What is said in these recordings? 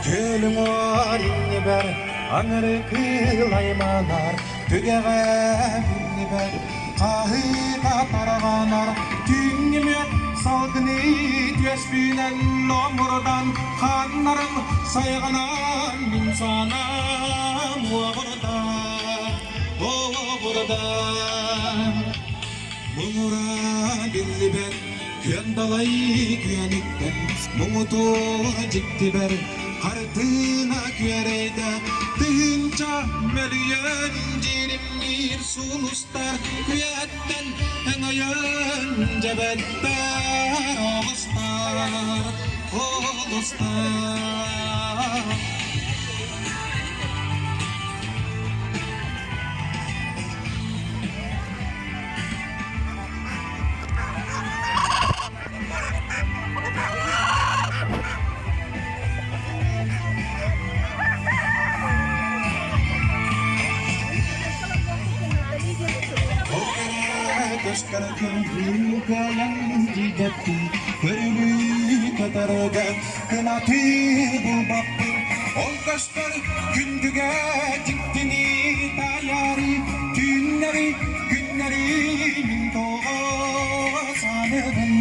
Gülüm orinni ber, anırı kılaymalar, tügeğemini ber, kahıka taraganar, tüngüme salgını tüesbünen nomurdan, kanlarım sayganan insanam oğurda. Muğra billi ber, küyen dalay küyenikten, muğutur ciddi ber, kartına küyereyde, tığınca melüyen cinim bir sulustar, küyetten en ayın cebetler, oğustar. Kaşkara kömrü kayancı gitti, körülü katarga kınatı bu baktı. Ol kaşkar gündüge ciktini tayari, günleri min toğa sanıbın.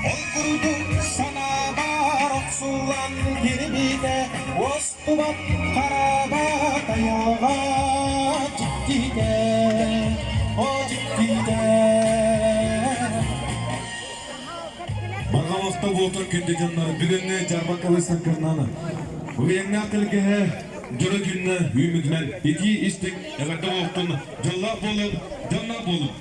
Ol kurudu sana barok sulan girmide, ostubat karaba kayağa. Bargamaqta болтон күнде жаннар бүгінне жарбақалы саңқырнаны. Бүгінне ақылге жұры күнні үймігімен екі істік әғарда болтын жалла болын, жанна болын.